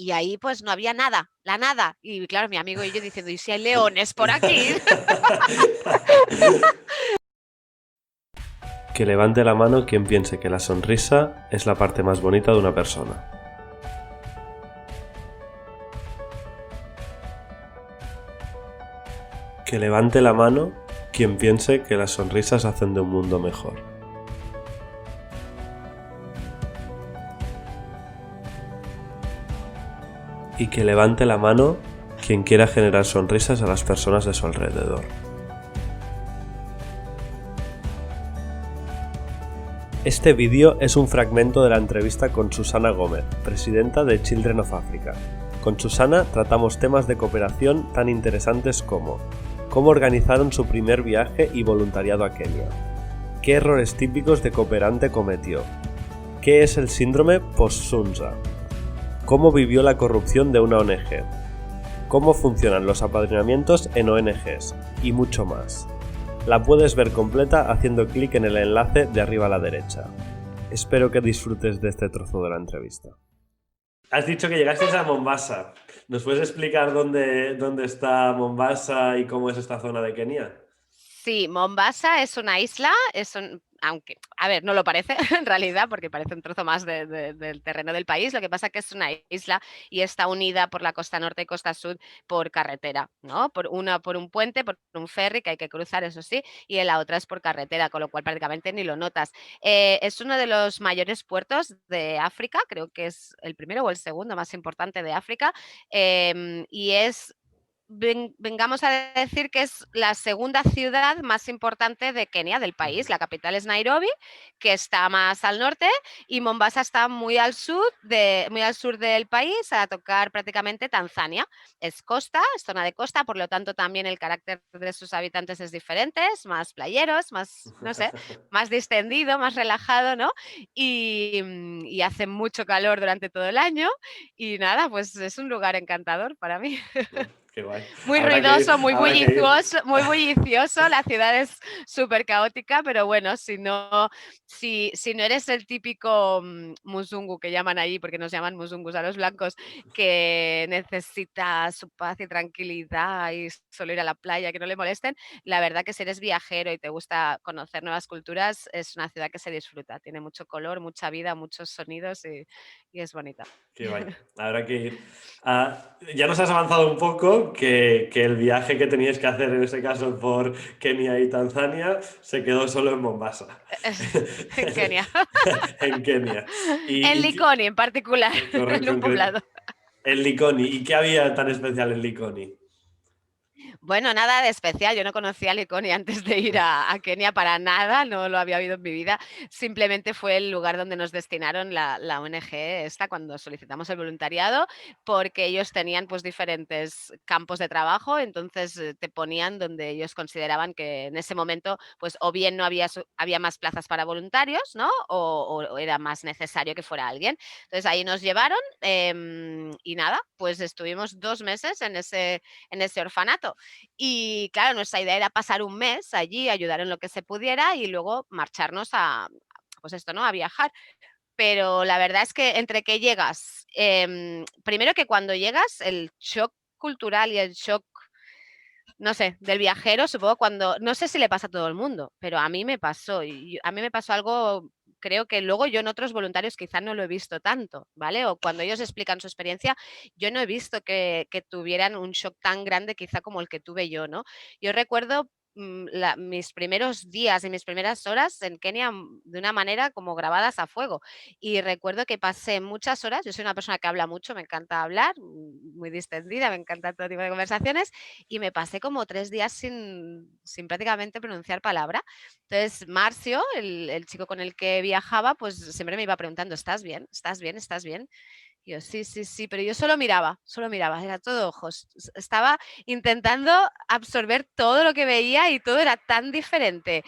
Y ahí pues no había nada, la nada. Y claro, mi amigo y yo diciendo, ¿y si hay leones por aquí? Que levante la mano quien piense que la sonrisa es la parte más bonita de una persona. Que levante la mano quien piense que las sonrisas hacen de un mundo mejor. Y que levante la mano quien quiera generar sonrisas a las personas de su alrededor. Este vídeo es un fragmento de la entrevista con Susana Gómez, presidenta de Children of Africa. Con Susana tratamos temas de cooperación tan interesantes como cómo organizaron su primer viaje y voluntariado a Kenia, qué errores típicos de cooperante cometió, qué es el síndrome post-Sunza, cómo vivió la corrupción de una ONG, cómo funcionan los apadrinamientos en ONGs y mucho más. La puedes ver completa haciendo clic en el enlace de arriba a la derecha. Espero que disfrutes de este trozo de la entrevista. Has dicho que llegaste a Mombasa. ¿Nos puedes explicar dónde está Mombasa y cómo es esta zona de Kenia? Sí, Mombasa es una isla, aunque, a ver, no lo parece en realidad, porque parece un trozo más del terreno del país. Lo que pasa es que es una isla y está unida por la costa norte y costa sur por carretera, ¿no? Por un puente, por un ferry que hay que cruzar, eso sí, y en la otra es por carretera, con lo cual prácticamente ni lo notas. Es uno de los mayores puertos de África, creo que es el primero o el segundo más importante de África, y es vengamos a decir que es la segunda ciudad más importante de Kenia, del país. La capital es Nairobi, que está más al norte, y Mombasa está muy al sur del país, a tocar prácticamente Tanzania. Es costa, es zona de costa, por lo tanto también el carácter de sus habitantes es diferente, es más playeros, más, no sé, más distendido, más relajado, ¿no? Y hace mucho calor durante todo el año y nada, pues es un lugar encantador para mí. Qué guay. Muy Habrá que ir, ruidoso, habrá que ir. muy bullicioso, la ciudad es súper caótica, pero bueno, si no eres el típico musungu que llaman allí, porque nos llaman musungus a los blancos, que necesita su paz y tranquilidad y solo ir a la playa, que no le molesten, la verdad que si eres viajero y te gusta conocer nuevas culturas, es una ciudad que se disfruta, tiene mucho color, mucha vida, muchos sonidos y es bonita. Qué guay. Habrá que ir. Ya nos has avanzado un poco que el viaje que teníais que hacer en ese caso por Kenia y Tanzania se quedó solo en Mombasa. En Kenia. En Kenia. En Likoni en particular, en un Concreto. poblado. En Likoni. ¿Y qué había tan especial en Likoni? Bueno, nada de especial. Yo no conocía a Likoni antes de ir a Kenia para nada, no lo había oído en mi vida. Simplemente fue el lugar donde nos destinaron la ONG esta cuando solicitamos el voluntariado, porque ellos tenían pues diferentes campos de trabajo, entonces te ponían donde ellos consideraban que en ese momento pues o bien no había más plazas para voluntarios, ¿no? O era más necesario que fuera alguien. Entonces ahí nos llevaron y nada, pues estuvimos 2 meses en ese orfanato. Y claro, nuestra idea era pasar un mes allí, ayudar en lo que se pudiera y luego marcharnos pues esto, ¿no? A viajar. Pero la verdad es que entre que llegas, primero que cuando llegas, el shock cultural y el shock, no sé, del viajero, supongo cuando, no sé si le pasa a todo el mundo, pero a mí me pasó, y a mí me pasó algo, creo que luego yo en otros voluntarios quizá no lo he visto tanto, ¿vale? O cuando ellos explican su experiencia, yo no he visto que tuvieran un shock tan grande quizá como el que tuve yo, ¿no? Yo recuerdo mis primeros días y mis primeras horas en Kenia de una manera como grabadas a fuego. Y recuerdo que pasé muchas horas, yo soy una persona que habla mucho, me encanta hablar, muy distendida, me encanta todo tipo de conversaciones, y me pasé como 3 días sin prácticamente pronunciar palabra. Entonces, Marcio, el chico con el que viajaba, pues siempre me iba preguntando, ¿estás bien? ¿Estás bien? ¿Estás bien? Y yo, sí, sí, sí, pero yo solo miraba, era todo ojos. Estaba intentando absorber todo lo que veía y todo era tan diferente.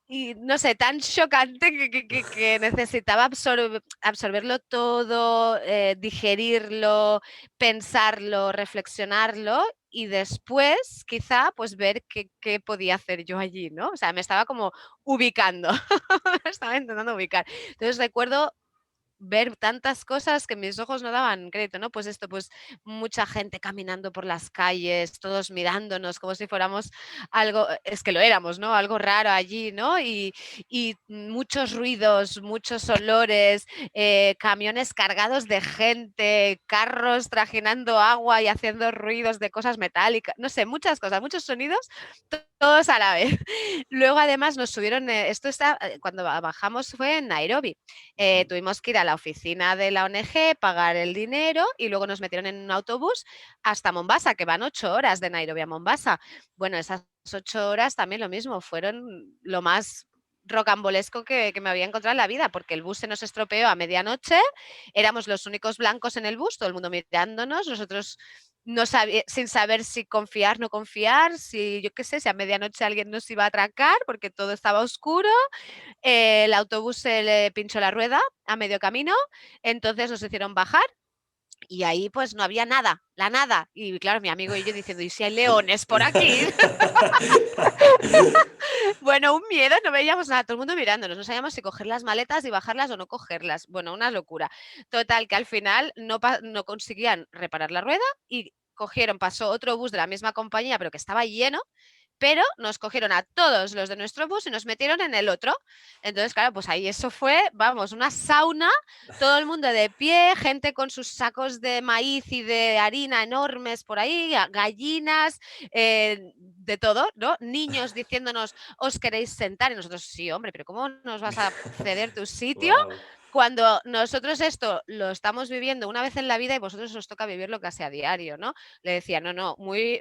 Y no sé, tan chocante que necesitaba absorberlo todo, digerirlo, pensarlo, reflexionarlo y después quizá pues ver qué podía hacer yo allí, ¿no? O sea, me estaba como ubicando, me estaba intentando ubicar. Entonces recuerdo ver tantas cosas que mis ojos no daban crédito, ¿no? Pues esto, pues mucha gente caminando por las calles, todos mirándonos como si fuéramos algo, es que lo éramos, ¿no? Algo raro allí, ¿no? Y muchos ruidos, muchos olores, camiones cargados de gente, carros trajinando agua y haciendo ruidos de cosas metálicas, no sé, muchas cosas, muchos sonidos, todos a la vez. Luego además nos subieron, esto está, cuando bajamos fue en Nairobi, tuvimos que ir a la oficina de la ONG, pagar el dinero y luego nos metieron en un autobús hasta Mombasa, que van 8 horas de Nairobi a Mombasa. Bueno, esas 8 horas también lo mismo, fueron lo más rocambolesco que me había encontrado en la vida, porque el bus se nos estropeó a medianoche, éramos los únicos blancos en el bus, todo el mundo mirándonos, nosotros no sin saber si confiar, no confiar, si yo qué sé, si a medianoche alguien nos iba a atracar porque todo estaba oscuro, el autobús se le pinchó la rueda a medio camino, entonces nos hicieron bajar y ahí pues no había nada, la nada. Y claro, mi amigo y yo diciendo, ¿y si hay leones por aquí? Bueno, un miedo, no veíamos nada, todo el mundo mirándonos, no sabíamos si coger las maletas y bajarlas o no cogerlas. Bueno, una locura. Total, que al final no conseguían reparar la rueda y pasó otro bus de la misma compañía, pero que estaba lleno, pero nos cogieron a todos los de nuestro bus y nos metieron en el otro. Entonces, claro, pues ahí eso fue, vamos, una sauna, todo el mundo de pie, gente con sus sacos de maíz y de harina enormes por ahí, gallinas, de todo, ¿no? Niños diciéndonos, ¿os queréis sentar? Y nosotros, sí, hombre, pero ¿cómo nos vas a ceder tu sitio? Wow. Cuando nosotros esto lo estamos viviendo una vez en la vida y vosotros os toca vivirlo casi a diario, ¿no? Le decía, no, no, muy,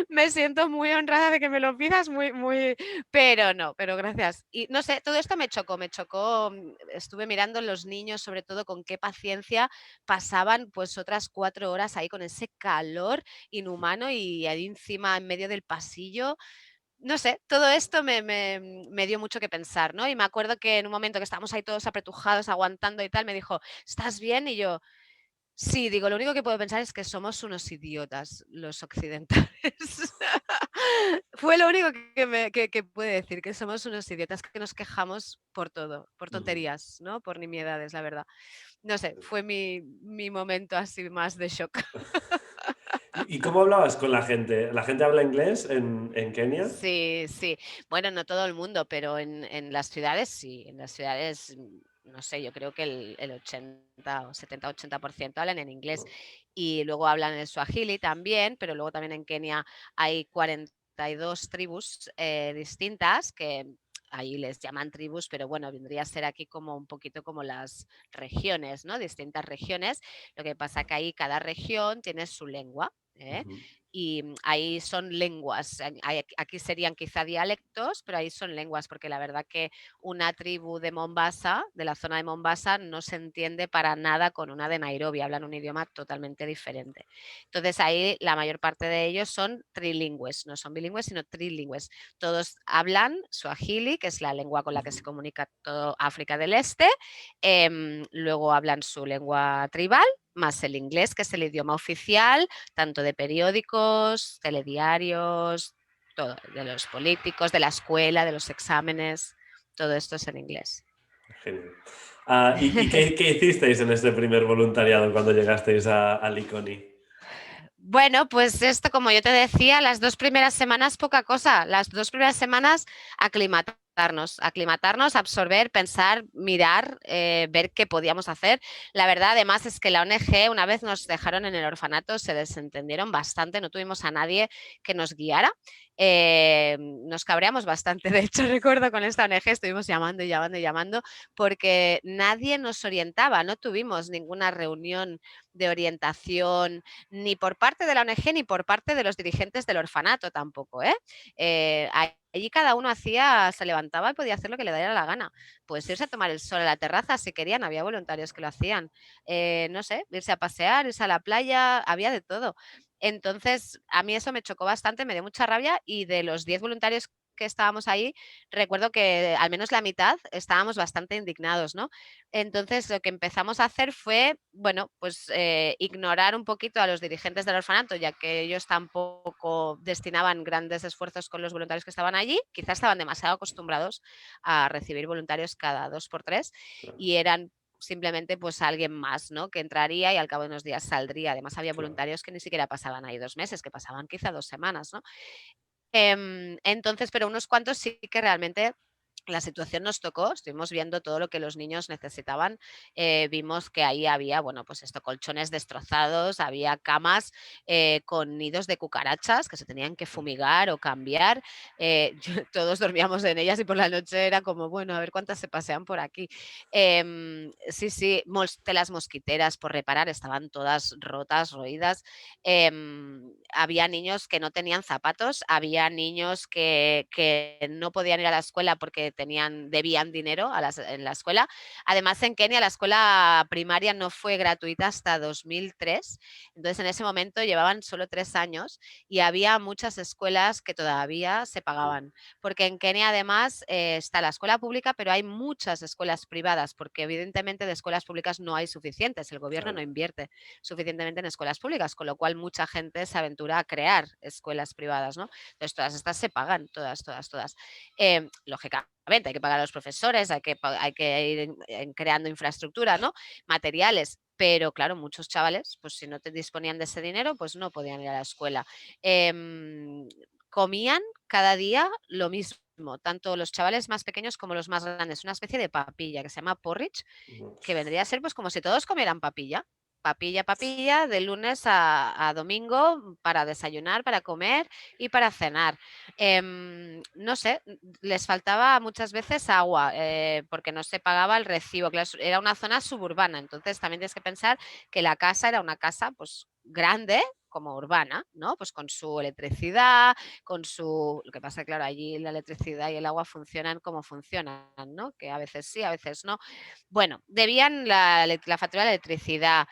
me siento muy honrada de que me lo pidas, muy, muy, pero no, pero gracias. Y no sé, todo esto me chocó, estuve mirando los niños, sobre todo con qué paciencia pasaban pues otras 4 horas ahí con ese calor inhumano y ahí encima en medio del pasillo. No sé, todo esto me dio mucho que pensar, ¿no? Y me acuerdo que en un momento que estábamos ahí todos apretujados, aguantando y tal, me dijo, ¿estás bien? Y yo, sí, digo, lo único que puedo pensar es que somos unos idiotas los occidentales. Fue lo único que pude decir, que somos unos idiotas, que nos quejamos por todo, por Ujú. tonterías, ¿no? Por nimiedades, la verdad. No sé, fue mi momento así más de shock. ¿Y cómo hablabas con la gente? ¿La gente habla inglés en Kenia? Sí, sí. Bueno, no todo el mundo, pero en las ciudades sí. En las ciudades, no sé, yo creo que el 80 o 70-80% hablan en inglés. Y luego hablan el suajili también, pero luego también en Kenia hay 42 tribus distintas que ahí les llaman tribus, pero bueno, vendría a ser aquí como un poquito como las regiones, ¿no? Distintas regiones. Lo que pasa que ahí cada región tiene su lengua. ¿Eh? Ujú. Y ahí son lenguas. Aquí serían quizá dialectos, pero ahí son lenguas, porque la verdad que una tribu de Mombasa, de la zona de Mombasa, no se entiende para nada con una de Nairobi, hablan un idioma totalmente diferente. Entonces ahí la mayor parte de ellos son trilingües, no son bilingües, sino trilingües. Todos hablan suajili, que es la lengua con la que se Ujú. comunica todo África del Este, luego hablan su lengua tribal, más el inglés, que es el idioma oficial, tanto de periódicos, telediarios, todo, de los políticos, de la escuela, de los exámenes, todo esto es en inglés. Genial. ¿Y qué hicisteis en este primer voluntariado cuando llegasteis a Likoni? Bueno, pues esto, como yo te decía, las 2 primeras semanas poca cosa, las 2 primeras semanas aclimatarnos, absorber, pensar, mirar, ver qué podíamos hacer. La verdad, además, es que la ONG, una vez nos dejaron en el orfanato, se desentendieron bastante, no tuvimos a nadie que nos guiara. Nos cabreamos bastante, de hecho, recuerdo con esta ONG, estuvimos llamando y llamando y llamando, porque nadie nos orientaba, no tuvimos ninguna reunión de orientación, ni por parte de la ONG ni por parte de los dirigentes del orfanato tampoco. Allí cada uno se levantaba y podía hacer lo que le diera la gana. Pues irse a tomar el sol a la terraza si querían, había voluntarios que lo hacían. No sé, irse a pasear, irse a la playa, había de todo. Entonces, a mí eso me chocó bastante, me dio mucha rabia y de los 10 voluntarios que estábamos ahí, recuerdo que al menos la mitad estábamos bastante indignados, ¿no? Entonces, lo que empezamos a hacer fue, bueno, pues ignorar un poquito a los dirigentes del orfanato, ya que ellos tampoco destinaban grandes esfuerzos con los voluntarios que estaban allí, quizás estaban demasiado acostumbrados a recibir voluntarios cada 2 por 3 Claro. y eran simplemente pues alguien más, ¿no? Que entraría y al cabo de unos días saldría. Además había claro. voluntarios que ni siquiera pasaban ahí 2 meses, que pasaban quizá 2 semanas, ¿no? Entonces, pero unos cuantos sí que realmente la situación nos tocó, estuvimos viendo todo lo que los niños necesitaban, vimos que ahí había, bueno, pues esto, colchones destrozados, había camas con nidos de cucarachas que se tenían que fumigar o cambiar, todos dormíamos en ellas y por la noche era como, bueno, a ver cuántas se pasean por aquí. Sí, sí, telas mosquiteras por reparar, estaban todas rotas, roídas. Había niños que no tenían zapatos, había niños que no podían ir a la escuela porque debían dinero en la escuela. Además, en Kenia la escuela primaria no fue gratuita hasta 2003, entonces en ese momento llevaban solo 3 años y había muchas escuelas que todavía se pagaban, porque en Kenia además está la escuela pública, pero hay muchas escuelas privadas, porque evidentemente de escuelas públicas no hay suficientes, el gobierno no Claro. invierte suficientemente en escuelas públicas, con lo cual mucha gente se aventura a crear escuelas privadas, ¿no? Entonces todas estas se pagan, todas, todas, todas. Lógicamente hay que pagar a los profesores, hay que ir creando infraestructura, ¿no? Materiales, pero claro, muchos chavales, pues si no te disponían de ese dinero, pues no podían ir a la escuela. Comían cada día lo mismo, tanto los chavales más pequeños como los más grandes, una especie de papilla que se llama porridge, que vendría a ser pues como si todos comieran papilla. Papilla, papilla, de lunes a domingo para desayunar, para comer y para cenar. No sé, les faltaba muchas veces agua porque no se pagaba el recibo. Claro, era una zona suburbana, entonces también tienes que pensar que la casa era una casa pues grande como urbana, ¿no? Pues con su electricidad, con su... Lo que pasa, claro, allí la electricidad y el agua funcionan como funcionan, ¿no? Que a veces sí, a veces no. Bueno, debían la factura de electricidad,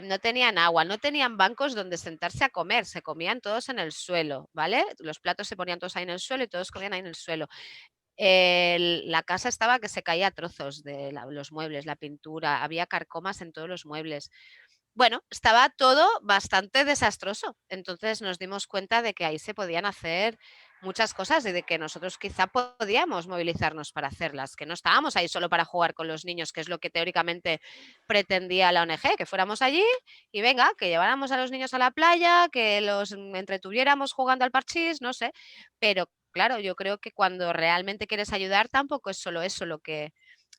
no tenían agua, no tenían bancos donde sentarse a comer, se comían todos en el suelo, ¿vale? Los platos se ponían todos ahí en el suelo y todos comían ahí en el suelo. La casa estaba que se caía a trozos de los muebles, la pintura, había carcomas en todos los muebles. Bueno, estaba todo bastante desastroso. Entonces nos dimos cuenta de que ahí se podían hacer muchas cosas y de que nosotros quizá podíamos movilizarnos para hacerlas, que no estábamos ahí solo para jugar con los niños, que es lo que teóricamente pretendía la ONG, que fuéramos allí y venga, que lleváramos a los niños a la playa, que los entretuviéramos jugando al parchís, no sé. Pero claro, yo creo que cuando realmente quieres ayudar tampoco es solo eso lo que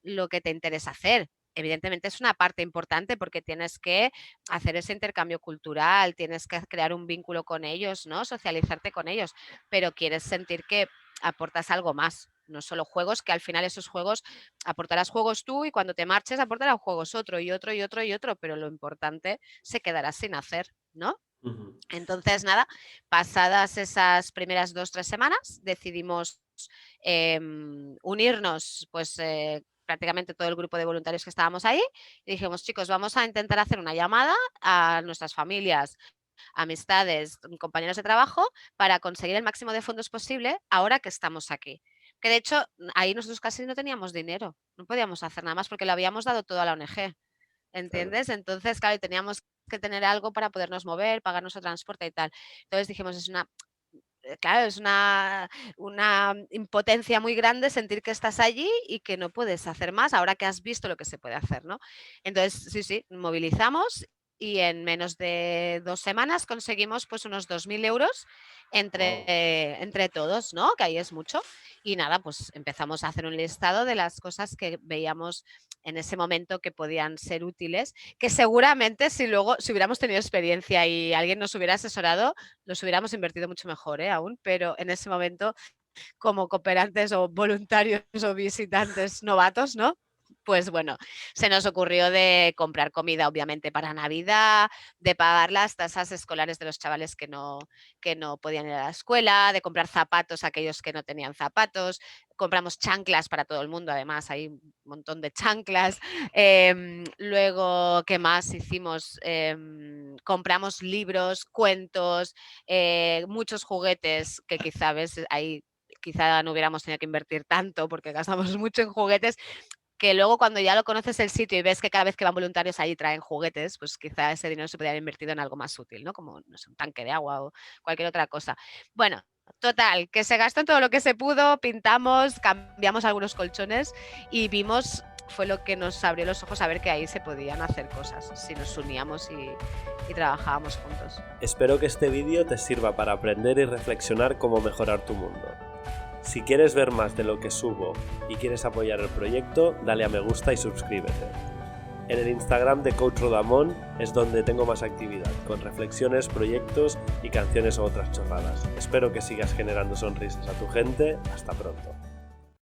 te interesa hacer. Evidentemente es una parte importante porque tienes que hacer ese intercambio cultural, tienes que crear un vínculo con ellos, ¿no? Socializarte con ellos, pero quieres sentir que aportas algo más, no solo juegos, que al final esos juegos aportarás juegos tú y cuando te marches aportarás juegos otro y otro y otro y otro, pero lo importante se quedará sin hacer, ¿no? Ujú. Entonces, nada, pasadas esas primeras 2, 3 semanas, decidimos unirnos, pues prácticamente todo el grupo de voluntarios que estábamos ahí, y dijimos, chicos, vamos a intentar hacer una llamada a nuestras familias, amistades, compañeros de trabajo, para conseguir el máximo de fondos posible ahora que estamos aquí. Que de hecho, ahí nosotros casi no teníamos dinero, no podíamos hacer nada más porque lo habíamos dado todo a la ONG. Claro. ¿Entiendes? Entonces, claro, teníamos que tener algo para podernos mover, pagar nuestro transporte y tal. Entonces dijimos, claro, es una impotencia muy grande sentir que estás allí y que no puedes hacer más ahora que has visto lo que se puede hacer, ¿no? Entonces, sí, sí, movilizamos y en menos de 2 semanas conseguimos pues unos 2.000 euros Wow. entre todos, ¿no? Que ahí es mucho. Y nada, pues empezamos a hacer un listado de las cosas que veíamos en ese momento que podían ser útiles, que seguramente si hubiéramos tenido experiencia y alguien nos hubiera asesorado, los hubiéramos invertido mucho mejor, aún, pero en ese momento, como cooperantes o voluntarios o visitantes novatos, ¿no? Pues bueno, se nos ocurrió de comprar comida, obviamente, para Navidad, de pagar las tasas escolares de los chavales que no podían ir a la escuela, de comprar zapatos a aquellos que no tenían zapatos. Compramos chanclas para todo el mundo, además, hay un montón de chanclas. Luego, ¿qué más hicimos? Compramos libros, cuentos, muchos juguetes que quizá, ves, ahí quizá no hubiéramos tenido que invertir tanto porque gastamos mucho en juguetes, que luego cuando ya lo conoces el sitio y ves que cada vez que van voluntarios allí traen juguetes, pues quizá ese dinero se podría haber invertido en algo más útil, ¿no? Como, no sé, un tanque de agua o cualquier otra cosa. Bueno, total, que se gastó en todo lo que se pudo, pintamos, cambiamos algunos colchones y vimos fue lo que nos abrió los ojos a ver que ahí se podían hacer cosas si nos uníamos y trabajábamos juntos. Espero que este vídeo te sirva para aprender y reflexionar cómo mejorar tu mundo. Si quieres ver más de lo que subo y quieres apoyar el proyecto, dale a me gusta y suscríbete. En el Instagram de Coach Rodamón es donde tengo más actividad, con reflexiones, proyectos y canciones o otras chorradas. Espero que sigas generando sonrisas a tu gente. Hasta pronto.